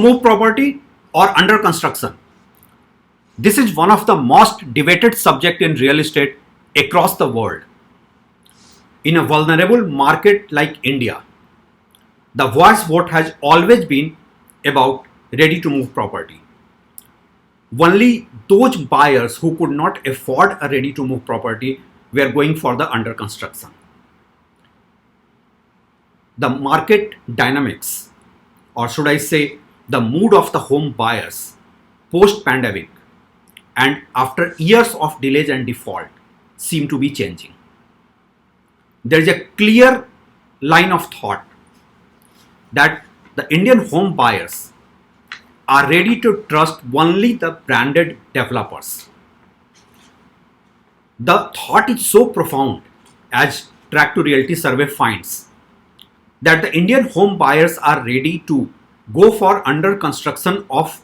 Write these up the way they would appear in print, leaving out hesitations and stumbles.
move property or under construction? This is one of the most debated subject in real estate across the world. In a vulnerable market like India, the voice vote has always been about ready to move property. Only those buyers who could not afford a ready to move property were going for the under construction. The market dynamics, or should I say the mood of the home buyers post pandemic and after years of delays and default, seem to be changing. There is a clear line of thought that the Indian home buyers are ready to trust only the branded developers. The thought is so profound, as Track to Realty survey finds, that the Indian home buyers are ready to go for under construction of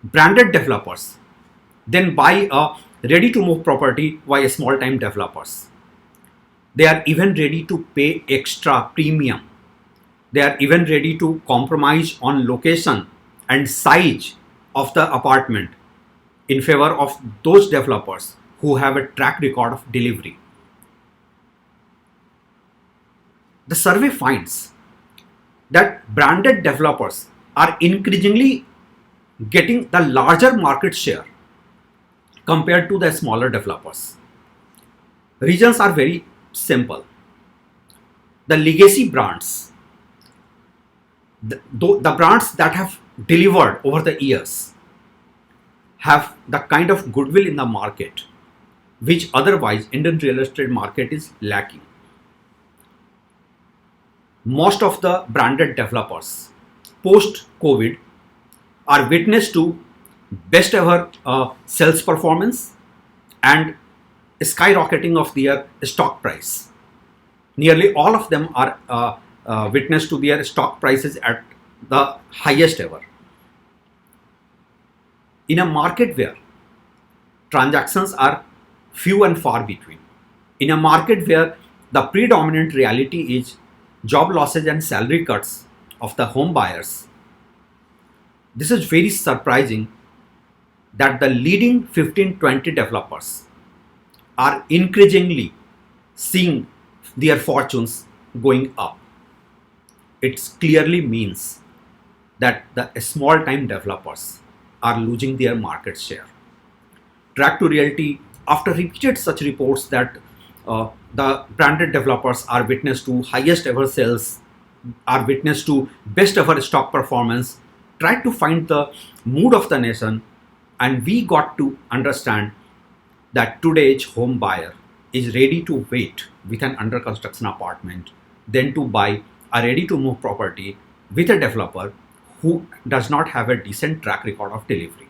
branded developers, then buy a ready to move property by small time developers. They are even ready to pay extra premium. They are even ready to compromise on location and size of the apartment in favor of those developers who have a track record of delivery. The survey finds that branded developers are increasingly getting the larger market share compared to the smaller developers. Reasons are very simple. The legacy brands, the brands that have delivered over the years, have the kind of goodwill in the market which otherwise Indian real estate market is lacking. Most of the branded developers post COVID are witness to best ever sales performance and skyrocketing of their stock price. Nearly all of them are witness to their stock prices at the highest ever. In a market where transactions are few and far between, in a market where the predominant reality is job losses and salary cuts of the home buyers, this is very surprising that the leading 15-20 developers are increasingly seeing their fortunes going up. It clearly means that the small time developers are losing their market share. Track to Realty, after repeated such reports that the branded developers are witness to highest ever sales, are witness to best ever stock performance, tried to find the mood of the nation, and we got to understand that today's home buyer is ready to wait with an under construction apartment than to buy a ready to move property with a developer who does not have a decent track record of delivery.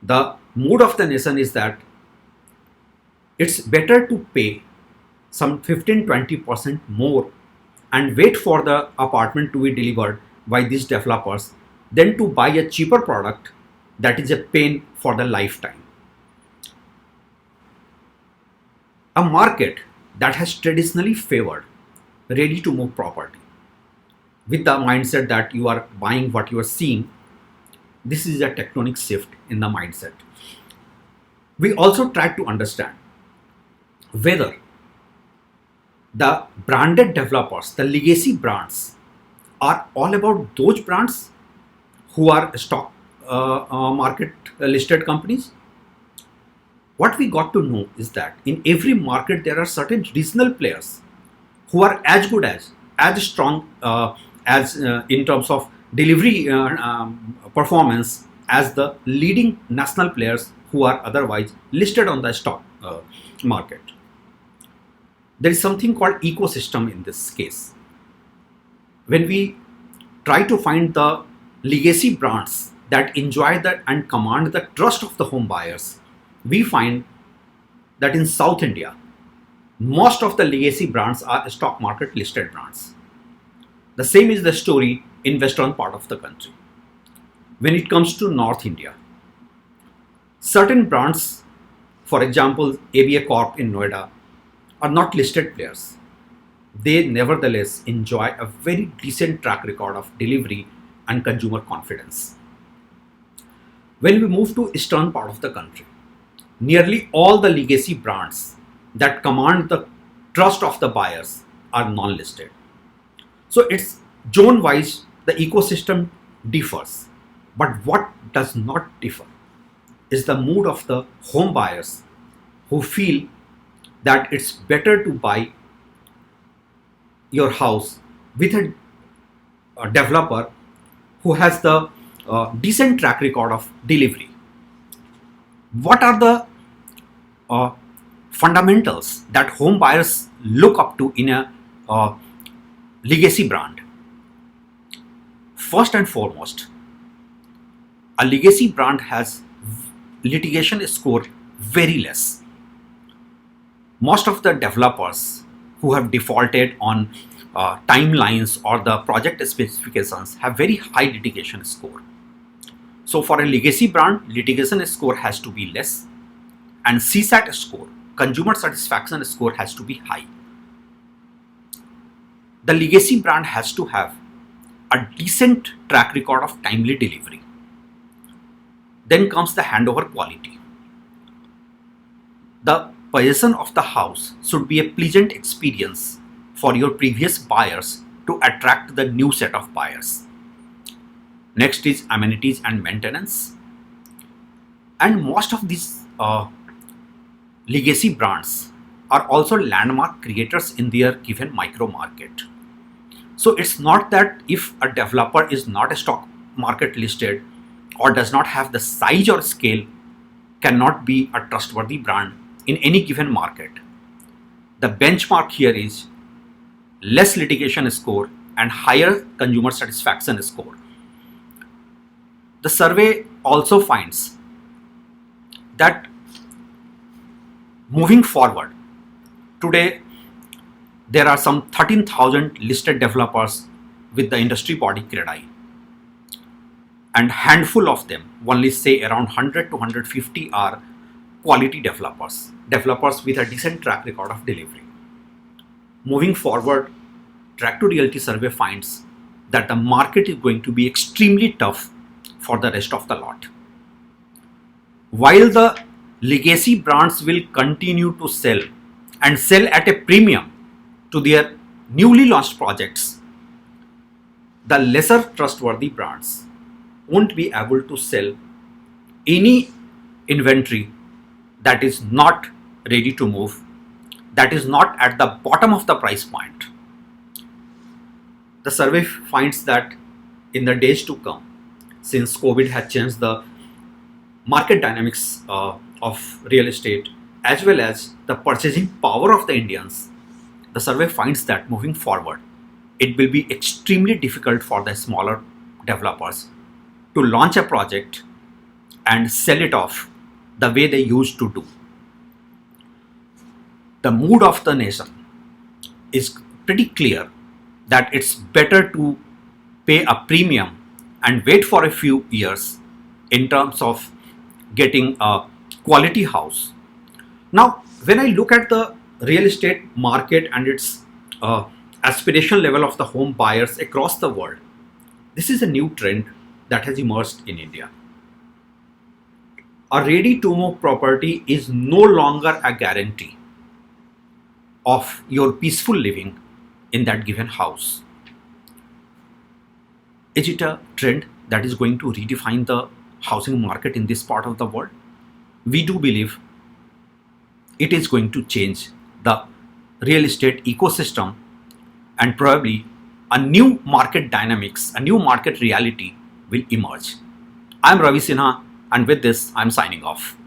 The mood of the nation is that it's better to pay some 15-20% more and wait for the apartment to be delivered by these developers than to buy a cheaper product that is a pain for the lifetime. A market that has traditionally favored ready to move property with the mindset that you are buying what you are seeing, this is a tectonic shift in the mindset. We also try to understand whether the branded developers, the legacy brands, are all about those brands who are stock market listed companies. What we got to know is that in every market there are certain regional players who are as good as strong as in terms of delivery performance as the leading national players who are otherwise listed on the stock market. There is something called ecosystem in this case. When we try to find the legacy brands that enjoy that and command the trust of the home buyers, we find that in South India, most of the legacy brands are stock market listed brands. The same is the story in western part of the country. When it comes to North India, certain brands, for example, ABA Corp in Noida, are not listed players. They nevertheless enjoy a very decent track record of delivery and consumer confidence. When we move to eastern part of the country, nearly all the legacy brands that command the trust of the buyers are non-listed. So it's zone wise, the ecosystem differs. But what does not differ is the mood of the home buyers who feel that it's better to buy your house with a developer who has the decent track record of delivery. What are the fundamentals that home buyers look up to in a legacy brand? First and foremost, a legacy brand has litigation score very less. Most of the developers who have defaulted on timelines or the project specifications have very high litigation score. So for a legacy brand, litigation score has to be less, and CSAT score, consumer satisfaction score, has to be high. The legacy brand has to have a decent track record of timely delivery. Then comes the handover quality. The possession of the house should be a pleasant experience for your previous buyers to attract the new set of buyers. Next is amenities and maintenance. And most of these legacy brands are also landmark creators in their given micro market. So it's not that if a developer is not a stock market listed or does not have the size or scale, cannot be a trustworthy brand in any given market. The benchmark here is less litigation score and higher consumer satisfaction score. The survey also finds that moving forward, today there are some 13,000 listed developers with the industry body CREDAI, and handful of them, only say around 100 to 150, are quality developers with a decent track record of delivery. Moving forward, Track to Realty survey finds that the market is going to be extremely tough for the rest of the lot. While the legacy brands will continue to sell and sell at a premium to their newly launched projects, the lesser trustworthy brands won't be able to sell any inventory that is not ready to move, that is not at the bottom of the price point. The survey finds that in the days to come, since COVID has changed the market dynamics of real estate as well as the purchasing power of the Indians, the survey finds that moving forward, it will be extremely difficult for the smaller developers to launch a project and sell it off the way they used to do. The mood of the nation is pretty clear that it's better to pay a premium and wait for a few years in terms of getting a quality house. Now, when I look at the real estate market and its aspiration level of the home buyers across the world, this is a new trend that has emerged in India. A ready-to-move property is no longer a guarantee of your peaceful living in that given house. Is it a trend that is going to redefine the housing market in this part of the world? We do believe it is going to change the real estate ecosystem, and probably a new market dynamics, a new market reality will emerge. I'm Ravi Sinha, and with this, I'm signing off.